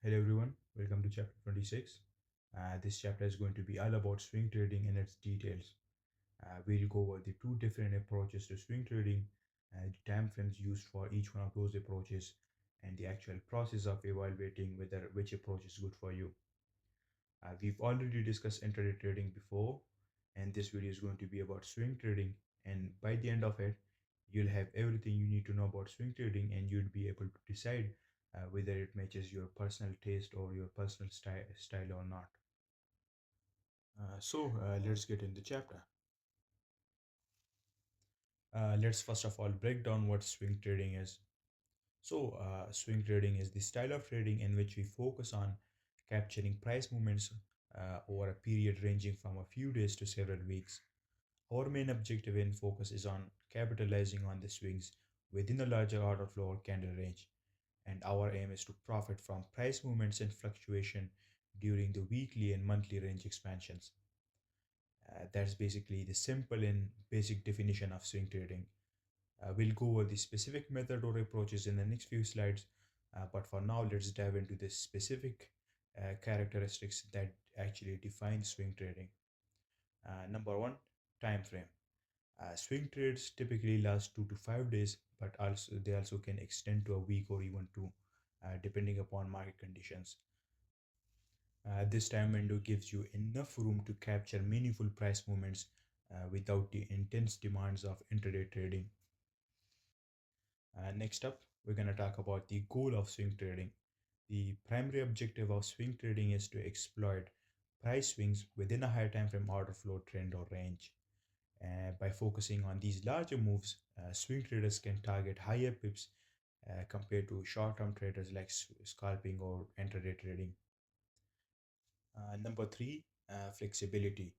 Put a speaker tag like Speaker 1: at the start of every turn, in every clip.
Speaker 1: Hello everyone, welcome to chapter 26. This chapter is going to be all about swing trading and its details. We'll go over the two different approaches to swing trading, the time frames used for each one of those approaches, and the actual process of evaluating whether which approach is good for you. We've already discussed intraday trading before, and this video is going to be about swing trading. And by the end of it, you'll have everything you need to know about swing trading, and you'll be able to decide whether it matches your personal taste or your personal style or not. Let's get in the chapter. Let's first of all break down what swing trading is. Swing trading is the style of trading in which we focus on capturing price movements over a period ranging from a few days to several weeks. Our main objective and focus is on capitalizing on the swings within a larger order flow or candle range, and our aim is to profit from price movements and fluctuation during the weekly and monthly range expansions. That's basically the simple and basic definition of swing trading. We'll go over the specific method or approaches in the next few slides, but for now, let's dive into the specific characteristics that actually define swing trading. Number one, time frame. Swing trades typically last 2 to 5 days, but also they also can extend to a week or even two, depending upon market conditions. This time window gives you enough room to capture meaningful price movements without the intense demands of intraday trading. Next up, we're going to talk about the goal of swing trading. The primary objective of swing trading is to exploit price swings within a higher time frame order flow trend or range. By focusing on these larger moves, swing traders can target higher pips compared to short term traders like scalping or intraday trading. Number three, flexibility.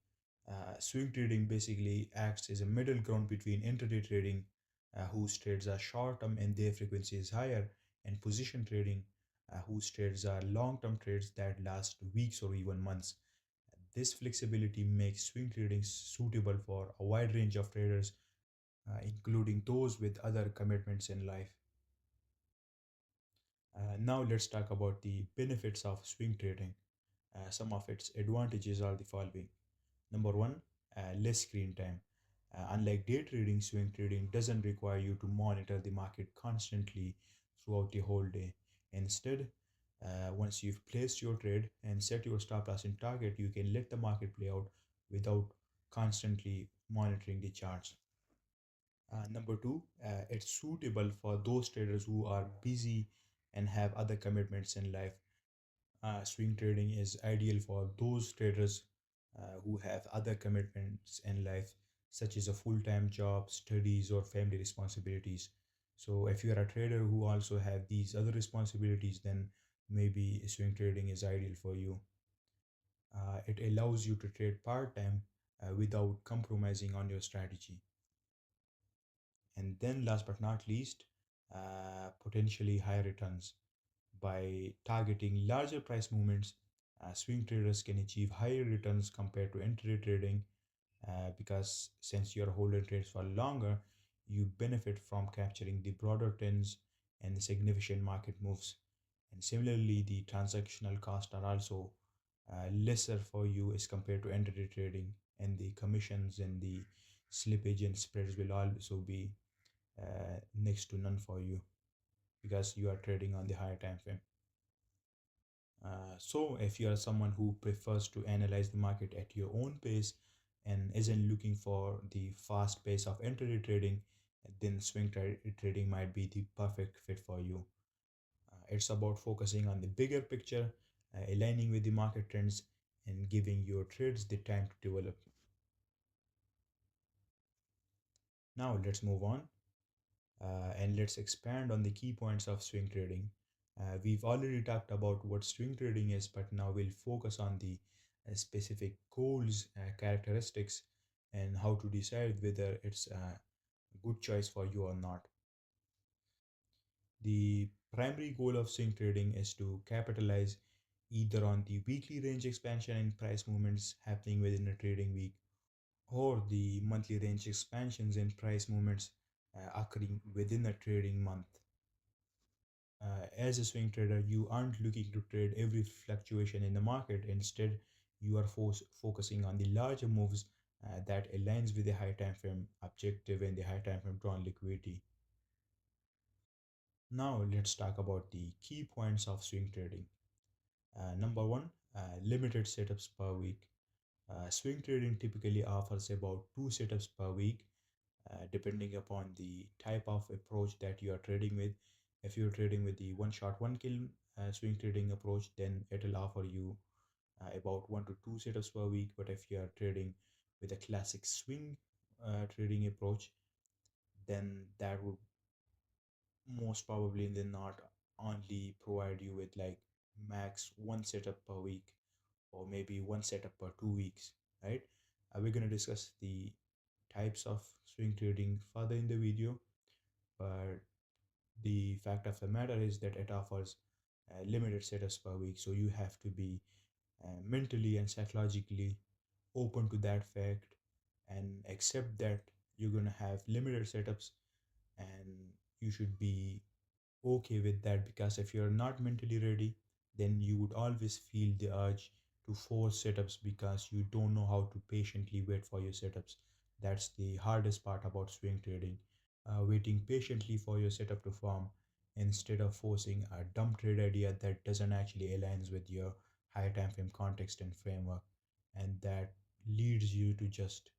Speaker 1: Swing trading basically acts as a middle ground between intraday trading, whose trades are short term and their frequency is higher, and position trading, whose trades are long term trades that last weeks or even months. This flexibility makes swing trading suitable for a wide range of traders, including those with other commitments in life. Now, let's talk about the benefits of swing trading. Some of its advantages are the following. Number one, less screen time. Unlike day trading, swing trading doesn't require you to monitor the market constantly throughout the whole day. Instead, once you've placed your trade and set your stop loss and target, you can let the market play out without constantly monitoring the charts. Number two, it's suitable for those traders who are busy and have other commitments in life. Swing trading is ideal for those traders who have other commitments in life, such as a full time job, studies, or family responsibilities. So, if you are a trader who also have these other responsibilities, then maybe swing trading is ideal for you. It allows you to trade part time without compromising on your strategy. And then, last but not least, potentially higher returns. By targeting larger price movements, swing traders can achieve higher returns compared to intraday trading because since you're holding trades for longer, you benefit from capturing the broader trends and the significant market moves. And similarly, the transactional costs are also lesser for you as compared to intraday trading, and the commissions and the slippage and spreads will also be next to none for you because you are trading on the higher time frame. If you are someone who prefers to analyze the market at your own pace and isn't looking for the fast pace of intraday trading, then trading might be the perfect fit for you. It's about focusing on the bigger picture, aligning with the market trends, and giving your trades the time to develop. Now, let's move on and let's expand on the key points of swing trading. We've already talked about what swing trading is, but now we'll focus on the specific goals, characteristics, and how to decide whether it's a good choice for you or not. The primary goal of swing trading is to capitalize either on the weekly range expansion and price movements happening within a trading week or the monthly range expansions and price movements occurring within a trading month. As a swing trader, you aren't looking to trade every fluctuation in the market. Instead, you are focusing on the larger moves that aligns with the high time frame objective and the high time frame drawn liquidity. Now let's talk about the key points of swing trading. Number one, limited setups per week. Swing trading typically offers about two setups per week, depending upon the type of approach that you are trading with. If you're trading with the one shot, one kill swing trading approach, then it will offer you about one to two setups per week. But if you are trading with a classic swing trading approach, then that would most probably than not only provide you with like max one setup per week or maybe one setup per 2 weeks, right? We're going to discuss the types of swing trading further in the video, but the fact of the matter is that it offers limited setups per week, so you have to be mentally and psychologically open to that fact and accept that you're going to have limited setups, and you should be okay with that, because if you're not mentally ready, then you would always feel the urge to force setups because you don't know how to patiently wait for your setups. That's the hardest part about swing trading, waiting patiently for your setup to form instead of forcing a dumb trade idea that doesn't actually aligns with your high time frame context and framework, and that leads you to just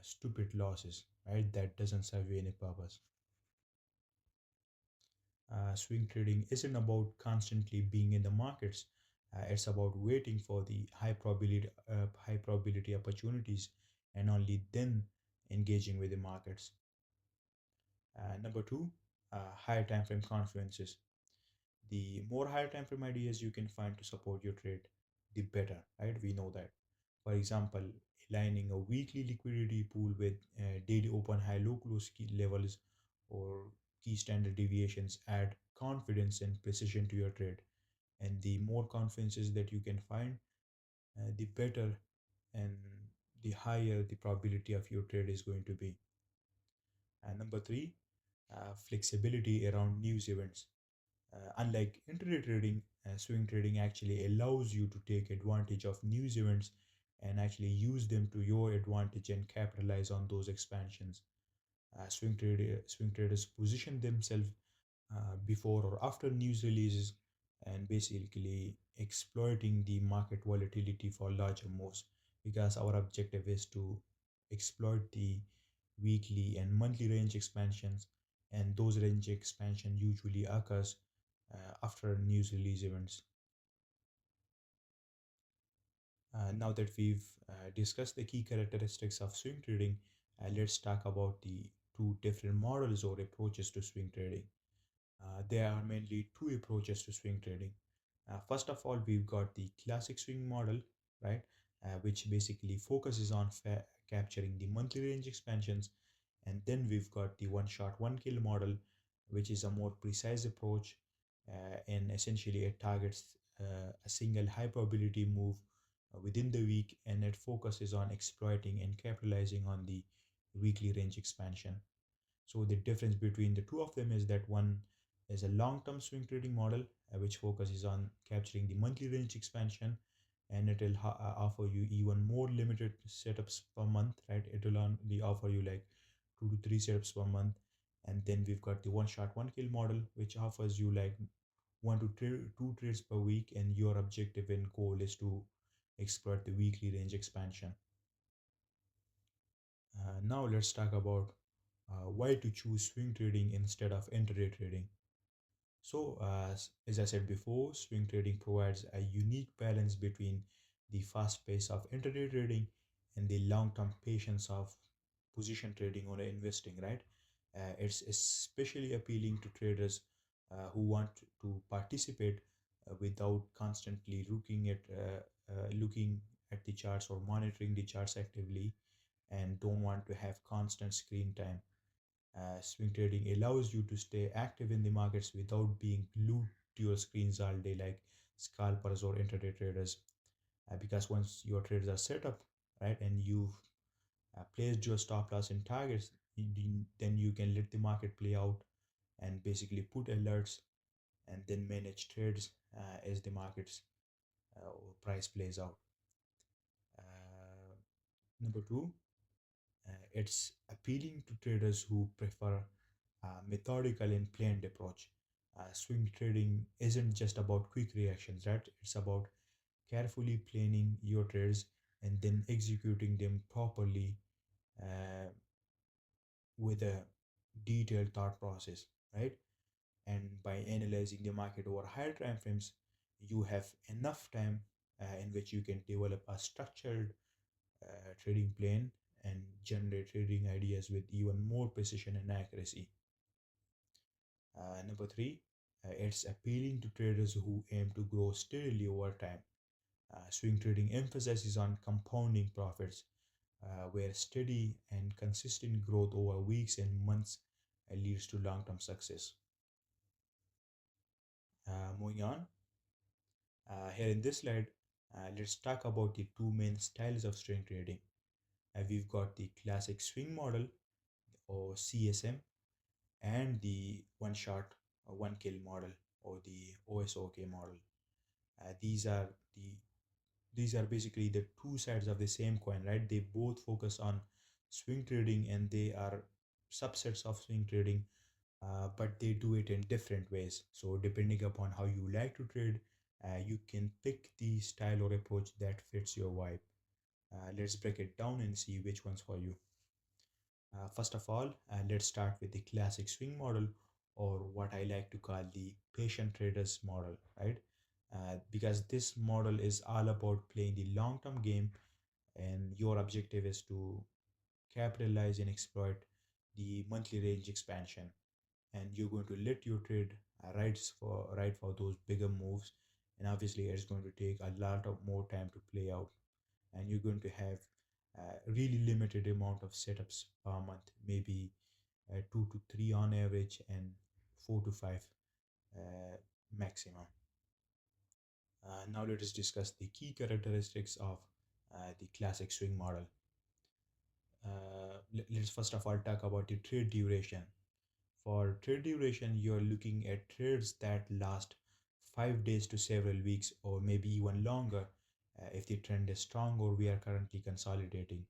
Speaker 1: stupid losses, right? That doesn't serve you any purpose. Swing trading isn't about constantly being in the markets. It's about waiting for the high probability opportunities and only then engaging with the markets. Number two, higher time frame confluences. The more higher time frame ideas you can find to support your trade, the better, right? We know that. For example, aligning a weekly liquidity pool with daily open high low close key levels or key standard deviations add confidence and precision to your trade. And the more confidences that you can find, the better and the higher the probability of your trade is going to be. And number three, flexibility around news events. Unlike intraday trading, swing trading actually allows you to take advantage of news events and actually use them to your advantage and capitalize on those expansions. Swing traders position themselves before or after news releases and basically exploiting the market volatility for larger moves, because our objective is to exploit the weekly and monthly range expansions, and those range expansion usually occurs after news release events. Now that we've discussed the key characteristics of swing trading, let's talk about the two different models or approaches to swing trading. There are mainly two approaches to swing trading. First of all, we've got the classic swing model, right, which basically focuses on capturing the monthly range expansions. And then we've got the one shot, one kill model, which is a more precise approach, and essentially it targets a single high probability move within the week, and it focuses on exploiting and capitalizing on the weekly range expansion. So the difference between the two of them is that one is a long-term swing trading model, which focuses on capturing the monthly range expansion, and it will offer you even more limited setups per month, right? It will only offer you like 2 to 3 setups per month. And then we've got the one shot, one kill model, which offers you like two trades per week, and your objective and goal is to exploit the weekly range expansion. Now let's talk about why to choose swing trading instead of intraday trading. So, as I said before, swing trading provides a unique balance between the fast pace of intraday trading and the long-term patience of position trading or investing, right? It's especially appealing to traders who want to participate without constantly looking at the charts or monitoring the charts actively, and don't want to have constant screen time. Swing trading allows you to stay active in the markets without being glued to your screens all day like scalpers or intraday traders. Because once your trades are set up, right, and you've placed your stop loss and targets, then you can let the market play out and basically put alerts and then manage trades as the market's price plays out. Uh, Number two, it's appealing to traders who prefer a methodical and planned approach. Swing trading isn't just about quick reactions, right? It's about carefully planning your trades and then executing them properly uh, with a detailed thought process, right? And by analyzing the market over higher time frames, you have enough time in which you can develop a structured trading plan and generate trading ideas with even more precision and accuracy. Number three, it's appealing to traders who aim to grow steadily over time. Swing trading emphasizes on compounding profits, where steady and consistent growth over weeks and months leads to long term success. Moving on, here in this slide, let's talk about the two main styles of swing trading. We've got the classic swing model or CSM and the one shot one kill model or the OSOK model. These are the these are basically the two sides of the same coin, right? They both focus on swing trading and they are subsets of swing trading, but they do it in different ways. So depending upon how you like to trade, you can pick the style or approach that fits your vibe. Let's break it down and see which one's for you. First of all, let's start with the classic swing model, or what I like to call the patient traders model, right? Because this model is all about playing the long term game, and your objective is to capitalize and exploit the monthly range expansion. And you're going to let your trade ride for those bigger moves. And obviously, it's going to take a lot of more time to play out, and you're going to have a really limited amount of setups per month, maybe 2 to 3 on average and 4 to 5 uh, maximum. Now let us discuss the key characteristics of the classic swing model. Let's first of all talk about the trade duration. For trade duration, you're looking at trades that last 5 days to several weeks, or maybe even longer if the trend is strong or we are currently consolidating.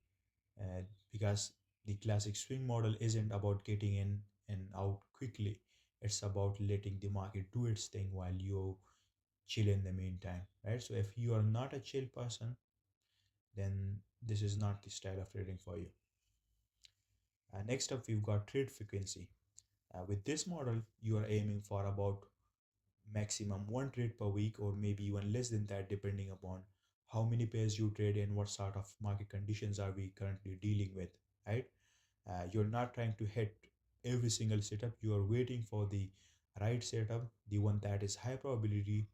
Speaker 1: Because the classic swing model isn't about getting in and out quickly, it's about letting the market do its thing while you chill in the meantime, right? So if you are not a chill person, then this is not the style of trading for you. Next up, we've got trade frequency. With this model, you are aiming for about maximum one trade per week, or maybe even less than that, depending upon how many pairs you trade and what sort of market conditions are we currently dealing with, right? You're not trying to hit every single setup. You are waiting for the right setup, the one that is high probability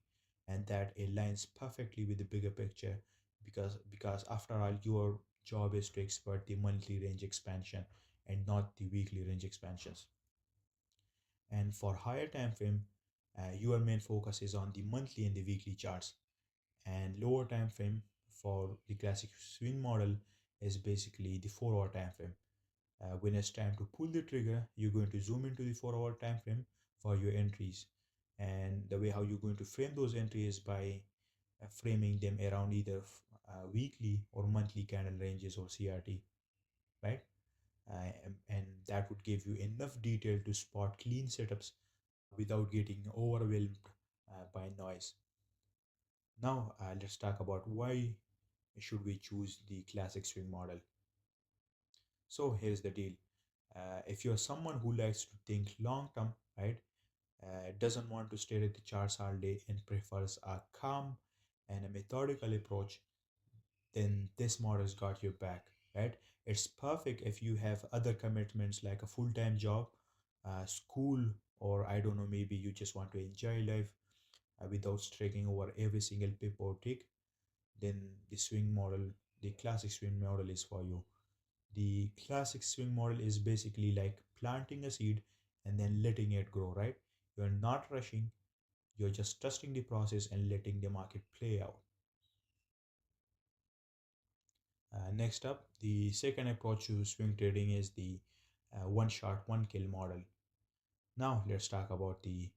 Speaker 1: and that aligns perfectly with the bigger picture. Because after all, your job is to exploit the monthly range expansion and not the weekly range expansions. And for higher time frame, your main focus is on the monthly and the weekly charts. And lower time frame for the classic swing model is basically the 4 hour time frame. When it's time to pull the trigger, you're going to zoom into the 4 hour time frame for your entries. And the way how you're going to frame those entries is by framing them around either weekly or monthly candle ranges or CRT, right? And that would give you enough detail to spot clean setups without getting overwhelmed by noise. Now, let's talk about why should we choose the classic swing model. So here's the deal. If you're someone who likes to think long term, right, doesn't want to stare at the charts all day and prefers a calm and a methodical approach, then this model's got your back, right? It's perfect if you have other commitments like a full-time job, school, or I don't know, maybe you just want to enjoy life without striking over every single pip or tick. Then the swing model, the classic swing model is for you. The classic swing model is basically like planting a seed and then letting it grow, right? You're not rushing, you're just trusting the process and letting the market play out. Next up, the second approach to swing trading is the one shot, one kill model. Now, let's talk about the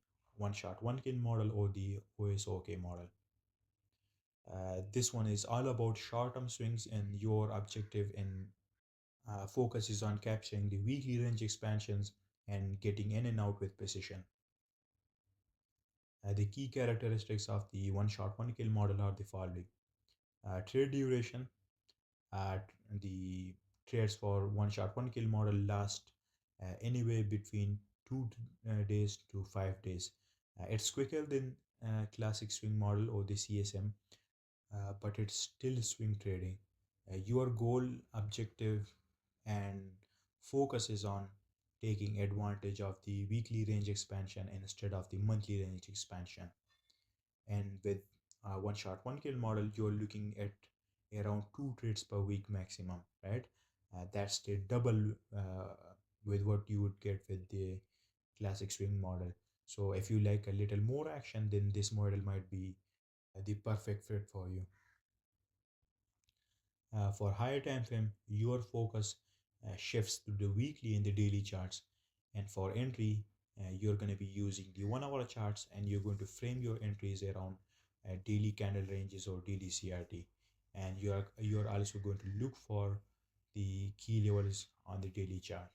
Speaker 1: one shot, one kill model or the OSOK model. This one is all about short-term swings, and your objective in focus is on capturing the weekly range expansions and getting in and out with precision. The key characteristics of the one shot, one kill model are the following: trade duration. The trades for one shot, one kill model last anywhere between 2 days to 5 days. It's quicker than classic swing model or the CSM, but it's still swing trading. Your goal, objective, and focus is on taking advantage of the weekly range expansion instead of the monthly range expansion. And with one shot, one kill model, you're looking at around 2 trades per week maximum, right? That's the double with what you would get with the classic swing model. So if you like a little more action, then this model might be the perfect fit for you. For higher time frame, your focus shifts to the weekly and the daily charts. And for entry, you're going to be using the 1 hour charts, and you're going to frame your entries around daily candle ranges or daily CRT. And you're also going to look for the key levels on the daily chart.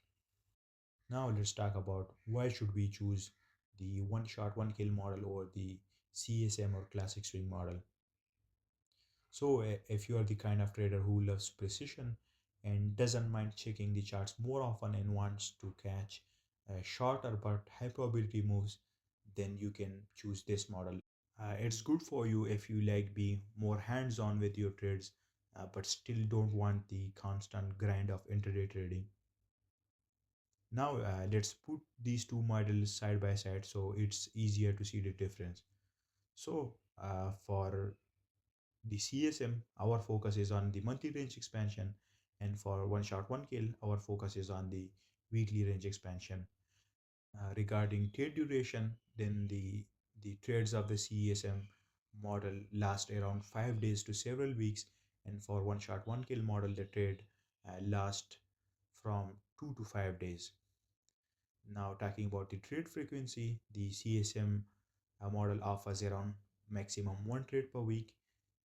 Speaker 1: Now let's talk about why should we choose the one shot one kill model or the CSM or classic swing model. So, if you are the kind of trader who loves precision and doesn't mind checking the charts more often and wants to catch shorter but high probability moves, then you can choose this model. It's good for you if you like being more hands on with your trades, but still don't want the constant grind of intraday trading. Now, let's put these two models side by side so it's easier to see the difference. So, for the CSM, our focus is on the monthly range expansion, and for one shot, one kill, our focus is on the weekly range expansion. Regarding trade duration, then the trades of the CSM model last around 5 days to several weeks, and for one shot, one kill model, the trade last from 2 to 5 days. Now, talking about the trade frequency, the CSM model offers around maximum 1 trade per week,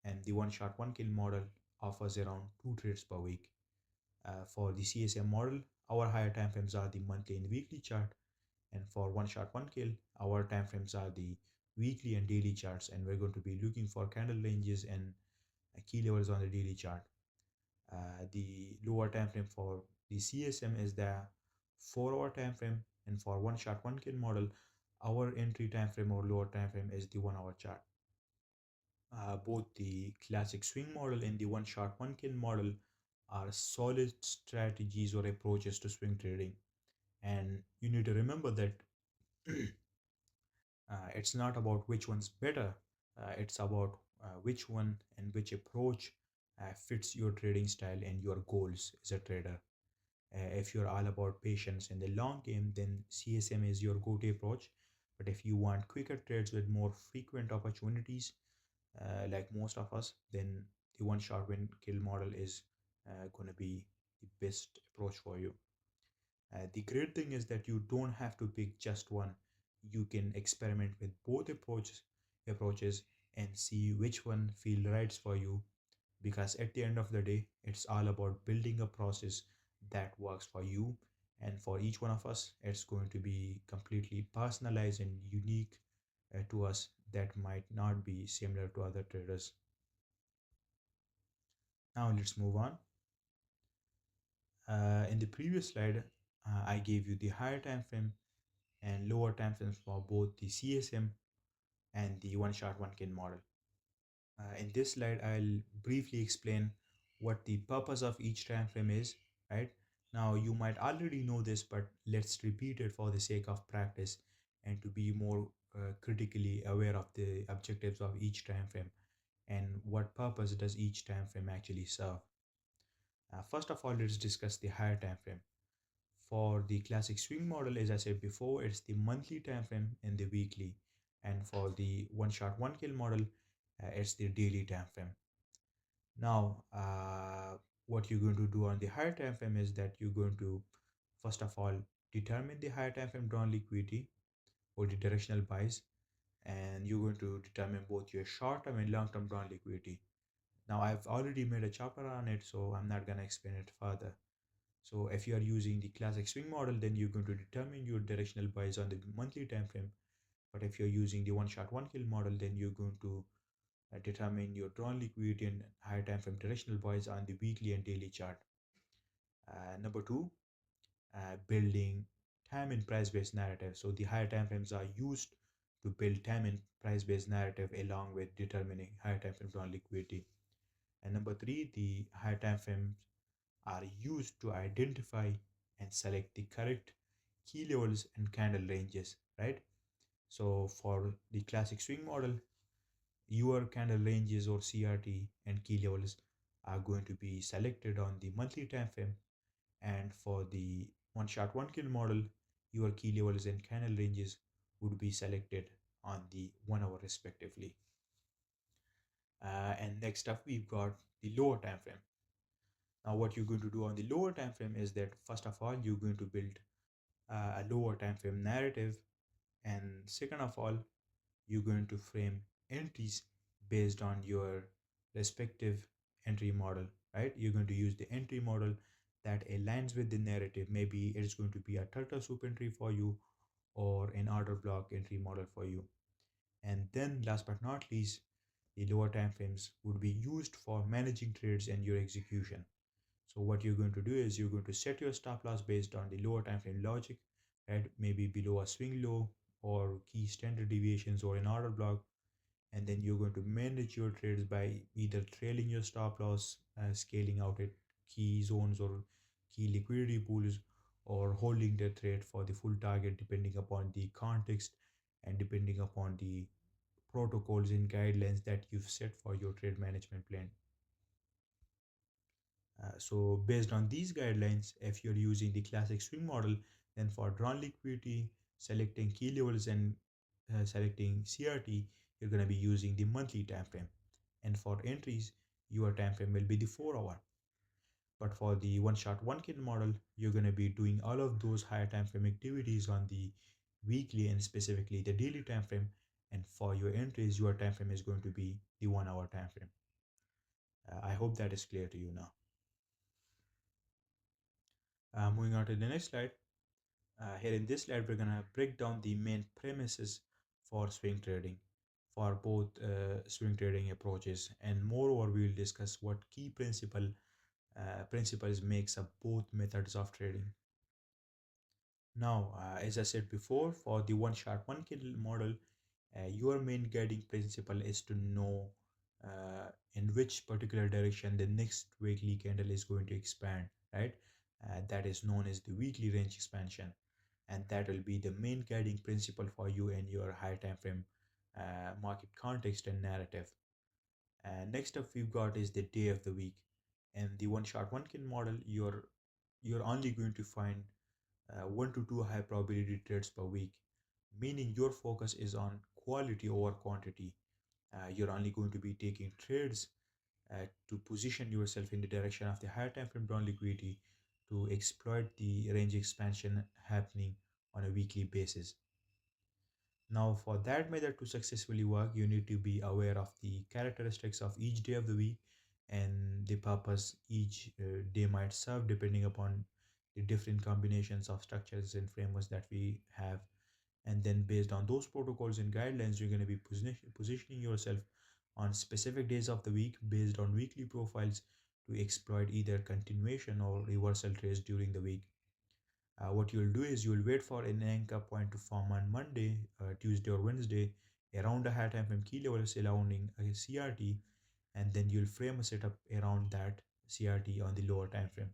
Speaker 1: and the one shot, one kill model offers around 2 trades per week. For the CSM model, our higher time frames are the monthly and weekly chart, and for one shot, one kill, our time frames are the weekly and daily charts, and we're going to be looking for candle ranges and key levels on the daily chart. The lower time frame for the CSM is the 4 hour time frame, and for one shot, one kill model, our entry time frame or lower time frame is the 1 hour chart. Both the classic swing model and the one shot, one kill model are solid strategies or approaches to swing trading. And you need to remember that it's not about which one's better, it's about which one and which approach fits your trading style and your goals as a trader. If you're all about patience in the long game, then CSM is your go to approach. But if you want quicker trades with more frequent opportunities, like most of us, then the one shot win kill model is going to be the best approach for you. The great thing is that you don't have to pick just one. You can experiment with both approaches and see which one feel right for you, because at the end of the day, it's all about building a process that works for you, and for each one of us it's going to be completely personalized and unique to us, that might not be similar to other traders. Now let's move on. In the previous slide, I gave you the higher time frame and lower time frames for both the CSM and the one shot one kill model. In this slide, I'll briefly explain what the purpose of each time frame is, right? Now, you might already know this, but let's repeat it for the sake of practice and to be more critically aware of the objectives of each time frame and what purpose does each time frame actually serve. First of all, let's discuss the higher time frame. For the classic swing model, as I said before, it's the monthly time frame and the weekly. And for the one shot, one kill model, it's the daily time frame. Now, what you're going to do on the higher time frame is that you're going to, first of all, determine the higher time frame drawn liquidity or the directional buys. and you're going to determine both your short-term and long-term drawn liquidity. Now, I've already made a chapter on it, so I'm not going to explain it further. So if you are using the classic swing model, then you're going to determine your directional buys on the monthly time frame. But if you're using the one shot one kill model, then you're going to determine your drawn liquidity and higher time frame directional buys on the weekly and daily chart. Number two, building time and price based narrative. So the higher time frames are used to build time and price based narrative along with determining higher time frame drawn liquidity. And number three, the higher time frames are used to identify and select the correct key levels and candle ranges, right? So for the classic swing model, your candle ranges or CRT and key levels are going to be selected on the monthly time frame. And for the one shot one kill model, your key levels and candle ranges would be selected on the 1 hour respectively. And next up, we've got the lower time frame. Now, what you're going to do on the lower time frame is that first of all, you're going to build a lower time frame narrative, and second of all, you're going to frame entries based on your respective entry model, right? You're going to use the entry model that aligns with the narrative. Maybe it's going to be a turtle soup entry for you or an order block entry model for you. And then last but not least, the lower time frames would be used for managing trades and your execution. So what you're going to do is you're going to set your stop loss based on the lower time frame logic, right? Maybe below a swing low or key standard deviations or an order block. And then you're going to manage your trades by either trailing your stop loss, scaling out at key zones or key liquidity pools, or holding the trade for the full target depending upon the context and depending upon the protocols and guidelines that you've set for your trade management plan. So based on these guidelines, if you're using the classic swing model, then for drawn liquidity, selecting key levels and selecting CRT, you're going to be using the monthly time frame. And for entries, your time frame will be the 4 hour. But for the one shot one kill model, you're going to be doing all of those higher time frame activities on the weekly and specifically the daily time frame. And for your entries, your time frame is going to be the 1 hour time frame. I hope that is clear to you now. Moving on to the next slide. Here in this slide, we're gonna break down the main premises for swing trading for both swing trading approaches, and moreover, we will discuss what key principles makes up both methods of trading. Now, as I said before, for the one shot one kill model, your main guiding principle is to know in which particular direction the next weekly candle is going to expand, right? That is known as the weekly range expansion, and that will be the main guiding principle for you in your high time frame market context and narrative. And next up we've got is the day of the week. And the one shot one kill model, you're only going to find 1 to 2 high probability trades per week, meaning your focus is on quality over quantity. You're only going to be taking trades to position yourself in the direction of the higher time frame drawn liquidity to exploit the range expansion happening on a weekly basis. Now, for that method to successfully work, you need to be aware of the characteristics of each day of the week and the purpose each day might serve depending upon the different combinations of structures and frameworks that we have. And then, based on those protocols and guidelines, you're going to be positioning yourself on specific days of the week based on weekly profiles to exploit either continuation or reversal trades during the week. What you'll do is you'll wait for an anchor point to form on Monday, Tuesday, or Wednesday around a high time frame key level surrounding a CRT, and then you'll frame a setup around that CRT on the lower time frame.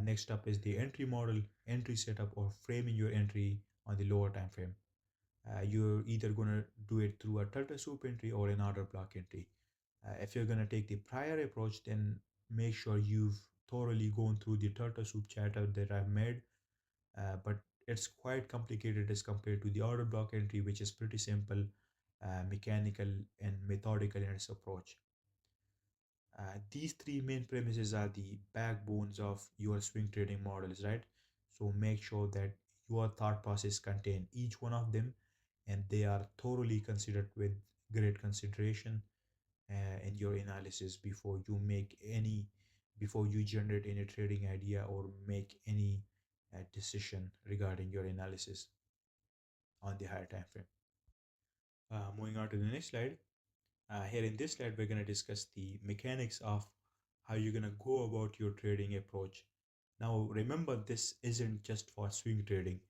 Speaker 1: Next up is the entry model, entry setup, or framing your entry on the lower time frame. You're either going to do it through a turtle soup entry or an order block entry. If you're going to take the prior approach, then make sure you've thoroughly gone through the turtle soup chatter that I've made, but it's quite complicated as compared to the order block entry, which is pretty simple, mechanical, and methodical in its approach. These three main premises are the backbones of your swing trading models, right? So make sure that your thought process contain each one of them, and they are thoroughly considered with great consideration in your analysis before you generate any trading idea or make any decision regarding your analysis on the higher time frame. Moving on to the next slide. Here in this slide, we're going to discuss the mechanics of how you're going to go about your trading approach. Now, remember, this isn't just for swing trading.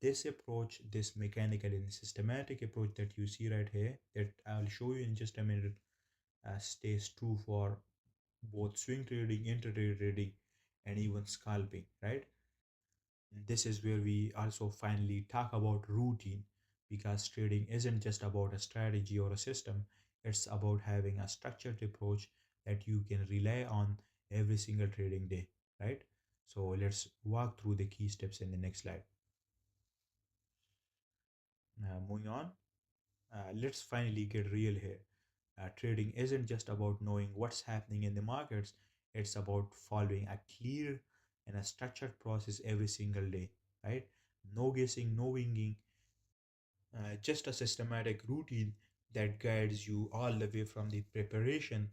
Speaker 1: This approach, this mechanical and systematic approach that you see right here, that I'll show you in just a minute, stays true for both swing trading, intraday trading, and even scalping, right? This is where we also finally talk about routine, because trading isn't just about a strategy or a system, it's about having a structured approach that you can rely on every single trading day, right? So let's walk through the key steps in the next slide. Moving on, let's finally get real here. Trading isn't just about knowing what's happening in the markets, it's about following a clear and a structured process every single day, right? No guessing, no winging, just a systematic routine that guides you all the way from the preparation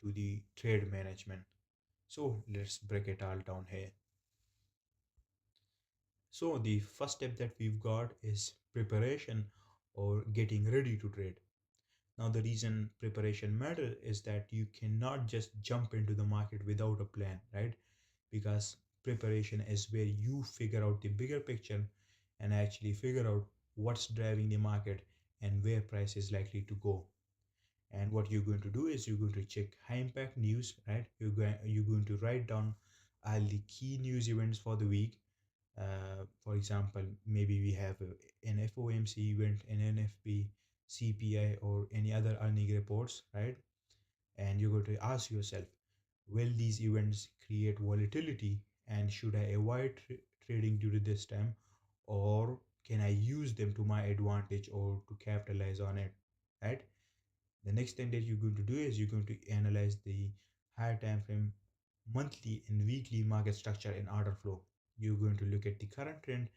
Speaker 1: to the trade management. So let's break it all down here. So the first step that we've got is preparation or getting ready to trade. Now the reason preparation matter is that you cannot just jump into the market without a plan, right? Because preparation is where you figure out the bigger picture and actually figure out what's driving the market and where price is likely to go. And what you're going to do is you're going to check high impact news, right? You're going to write down all the key news events for the week. For example, maybe we have an FOMC event, an NFP, CPI, or any other earning reports, right? And you're going to ask yourself, will these events create volatility, and should I avoid trading due to this time, or can I use them to my advantage or to capitalize on it, right? The next thing that you're going to do is you're going to analyze the higher time frame monthly and weekly market structure and order flow. You're going to look at the current trend,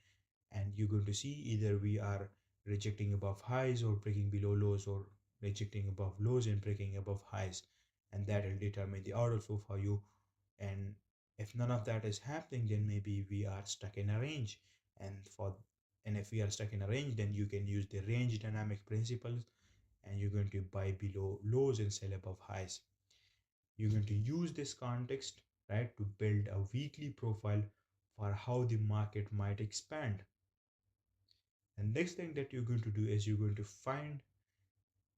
Speaker 1: and you're going to see either we are rejecting above highs or breaking below lows, or rejecting above lows and breaking above highs, and that will determine the order flow for you. And if none of that is happening, then maybe we are stuck in a range. And if we are stuck in a range, then you can use the range dynamic principles, and you're going to buy below lows and sell above highs. You're going to use this context, right, to build a weekly profile for how the market might expand. And next thing that you're going to do is you're going to find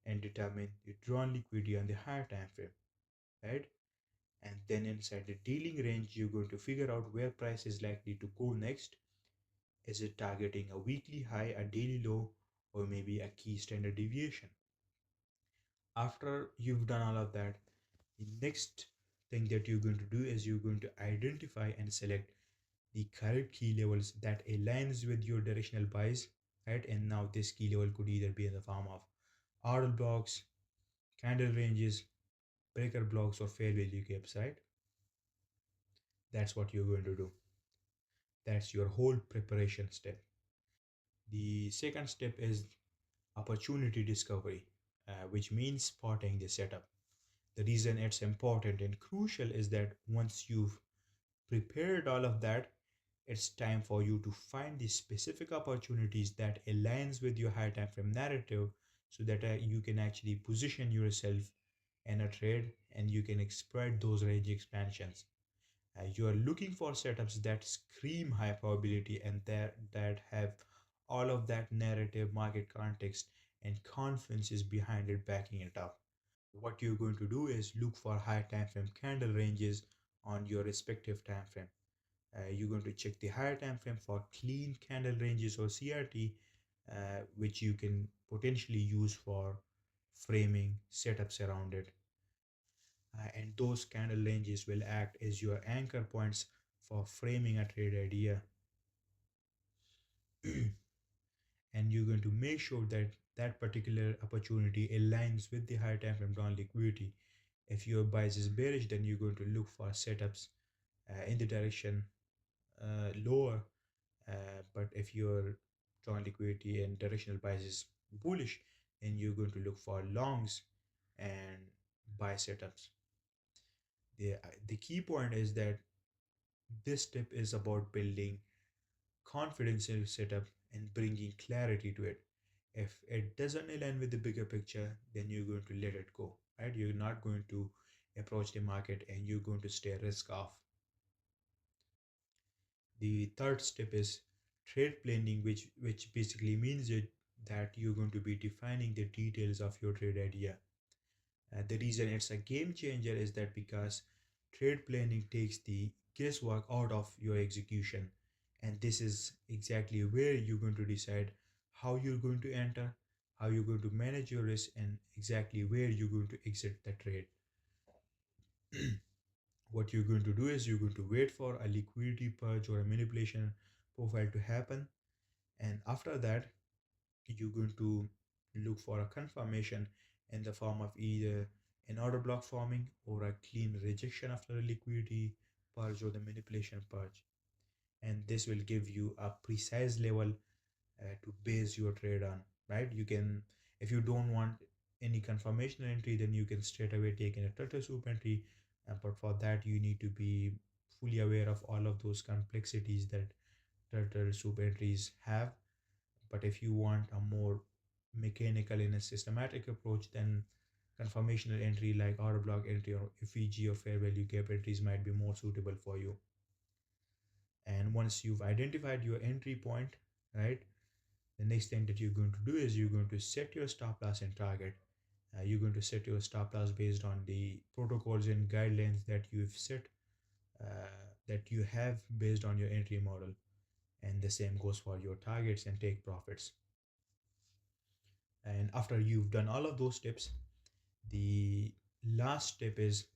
Speaker 1: and determine the drawn liquidity on the higher time frame, right? And then inside the dealing range, you're going to figure out where price is likely to go next. Is it targeting a weekly high, a daily low, or maybe a key standard deviation? After you've done all of that, the next thing that you're going to do is you're going to identify and select the correct key levels that aligns with your directional buys, right? And now this key level could either be in the form of order blocks, candle ranges, breaker blocks, or fair value gaps, right? That's what you're going to do. That's your whole preparation step. The second step is opportunity discovery, which means spotting the setup. The reason it's important and crucial is that once you've prepared all of that, it's time for you to find the specific opportunities that aligns with your high time frame narrative, so that you can actually position yourself in a trade and you can exploit those range expansions. You are looking for setups that scream high probability and that have all of that narrative, market context, and confidence is behind it, backing it up. What you're going to do is look for high time frame candle ranges on your respective time frame. You're going to check the higher time frame for clean candle ranges or CRT, which you can potentially use for framing setups around it. And those candle ranges will act as your anchor points for framing a trade idea. And you're going to make sure that that particular opportunity aligns with the higher time frame down liquidity. If your bias is bearish, then you're going to look for setups in the direction lower. But if your drawn liquidity and directional bias is bullish, then you're going to look for longs and buy setups. The key point is that this step is about building confidence in your setup and bringing clarity to it. If it doesn't align with the bigger picture, then you're going to let it go, right? You're not going to approach the market and you're going to stay risk off. The third step is trade planning, which basically means that you're going to be defining the details of your trade idea. The reason it's a game changer is that because trade planning takes the guesswork out of your execution, and this is exactly where you're going to decide how you're going to enter, how you're going to manage your risk, and exactly where you're going to exit the trade. What you're going to do is you're going to wait for a liquidity purge or a manipulation profile to happen, and after that you're going to look for a confirmation in the form of either an order block forming or a clean rejection after a liquidity purge or the manipulation purge, and this will give you a precise level to base your trade on, right? You can, if you don't want any confirmation entry, then you can straight away take in a turtle soup entry, but for that you need to be fully aware of all of those complexities that turtle soup entries have. But if you want a more mechanical and a systematic approach, then confirmational entry like order block entry or FEG or fair value gap entries might be more suitable for you. And once you've identified your entry point, right, the next thing that you're going to do is you're going to set your stop loss and target. You're going to set your stop loss based on the protocols and guidelines that you've set, that you have based on your entry model. And the same goes for your targets and take profits. And after you've done all of those steps, the last step is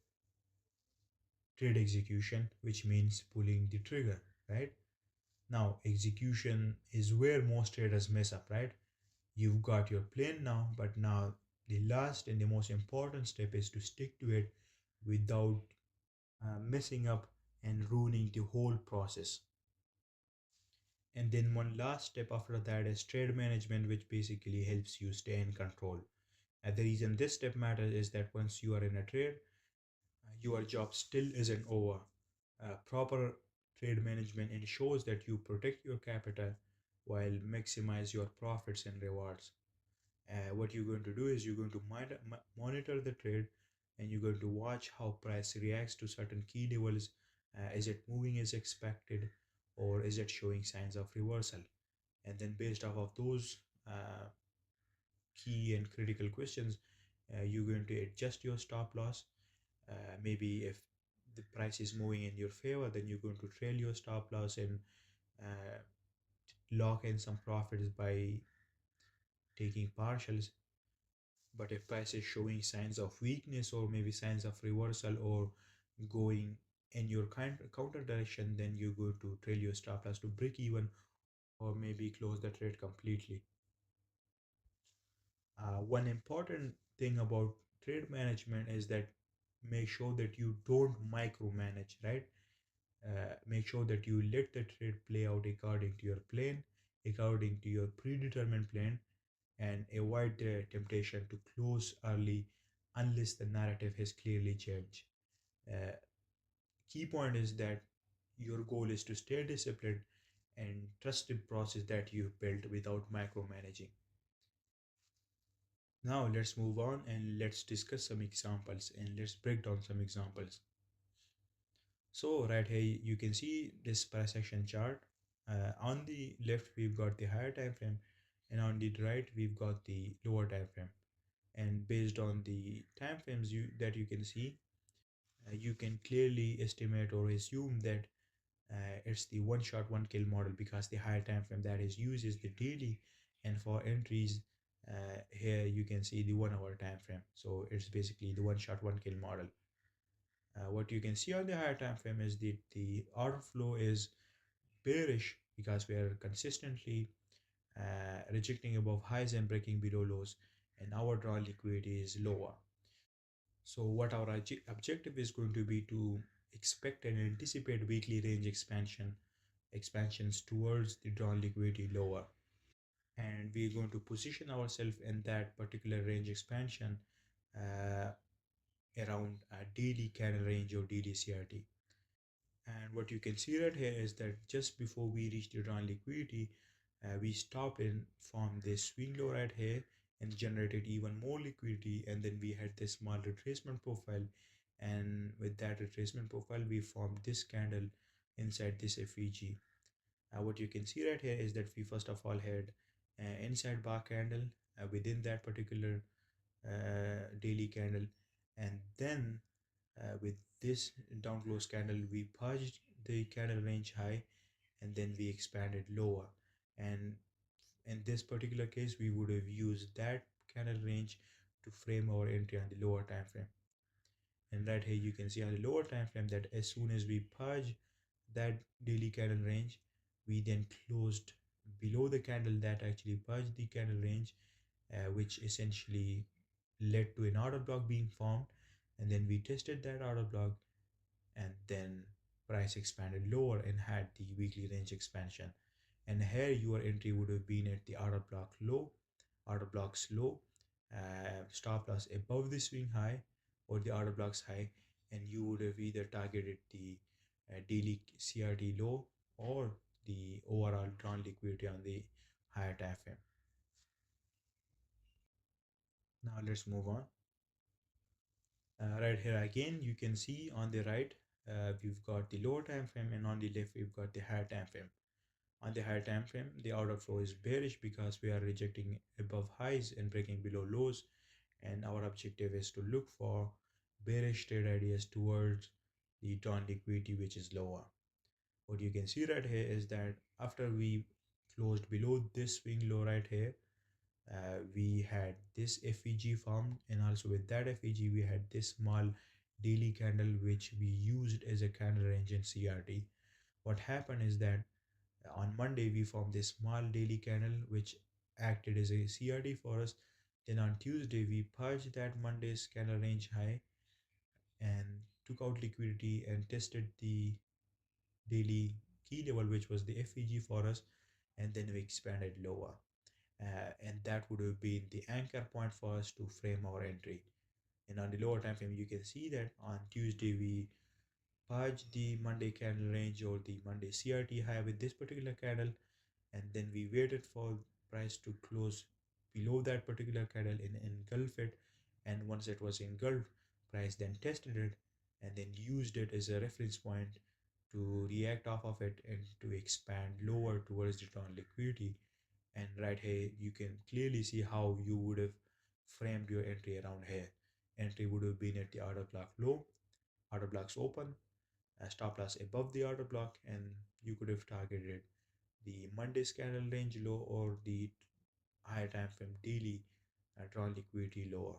Speaker 1: trade execution, which means pulling the trigger, right? Now, execution is where most traders mess up, right? You've got your plan now, but now the last and the most important step is to stick to it without messing up and ruining the whole process. And then one last step after that is trade management, which basically helps you stay in control. And the reason this step matters is that once you are in a trade, your job still isn't over. Proper trade management ensures that you protect your capital while maximize your profits and rewards. What you're going to do is you're going to monitor the trade, and you're going to watch how price reacts to certain key levels. Is it moving as expected, or is it showing signs of reversal? And then based off of those key and critical questions, you're going to adjust your stop loss. Maybe if the price is moving in your favor, then you're going to trail your stop loss and uh, lock in some profits by taking partials. But if price is showing signs of weakness or maybe signs of reversal or going in your counter direction, then you go to trail your stop loss to break even or maybe close the trade completely. One important thing about trade management is that make sure that you don't micromanage, right? Make sure that you let the trade play out according to your plan, according to your predetermined plan, and avoid the temptation to close early unless the narrative has clearly changed. Uh, Key point is that your goal is to stay disciplined and trust the process that you've built without micromanaging. Now let's move on and let's discuss some examples and let's break down some examples. So right here you can see this price action chart. On the left we've got the higher time frame, and on the right we've got the lower time frame. And based on the time frames you can see, you can clearly estimate or assume that it's the one shot one kill model, because the higher time frame that is used is the daily, and for entries here you can see the 1 hour time frame, so it's basically the one shot one kill model. What you can see on the higher time frame is the order flow is bearish because we are consistently rejecting above highs and breaking below lows, and our draw liquidity is lower. So what our objective is going to be to expect and anticipate weekly range expansions towards the drawn liquidity lower. and we're going to position ourselves in that particular range expansion uh, around a daily candle range or daily CRT. And what you can see right here is that just before we reached the round liquidity, we stopped and formed this swing low right here and generated even more liquidity. And then we had this small retracement profile. And with that retracement profile, we formed this candle inside this FEG. What you can see right here is that we first of all had inside bar candle within that particular daily candle, and then with this down close candle we purged the candle range high, and then we expanded lower. And in this particular case we would have used that candle range to frame our entry on the lower time frame. And right here you can see on the lower time frame that as soon as we purge that daily candle range, we then closed below the candle that actually purged the candle range, which essentially led to an order block being formed. And then we tested that order block, and then price expanded lower and had the weekly range expansion. And here your entry would have been at the order block low, order blocks low, stop loss above the swing high or the order blocks high, and you would have either targeted the daily CRT low or the overall drawn liquidity on the higher time frame. Now let's move on. Right here again, you can see on the right, we've got the lower time frame, and on the left, we've got the higher time frame. On the higher time frame, the order flow is bearish because we are rejecting above highs and breaking below lows, and our objective is to look for bearish trade ideas towards the drawn liquidity, which is lower. What you can see right here is that after we closed below this swing low right here, we had this FEG formed, and also with that FEG we had this small daily candle which we used as a candle range in CRT. What happened is that on Monday we formed this small daily candle which acted as a CRT for us. Then on Tuesday we purged that Monday's candle range high and took out liquidity and tested the daily key level, which was the FEG for us, and then we expanded lower. And that would have been the anchor point for us to frame our entry. And on the lower time frame, you can see that on Tuesday we purged the Monday candle range or the Monday CRT high with this particular candle, and then we waited for price to close below that particular candle and engulf it. And once it was engulfed, price then tested it and then used it as a reference point to react off of it and to expand lower towards the drawn liquidity. And right here you can clearly see how you would have framed your entry around here. Entry would have been at the order block low, order blocks open, a stop loss above the order block, and you could have targeted the Monday candle range low or the higher time frame daily drawn liquidity lower.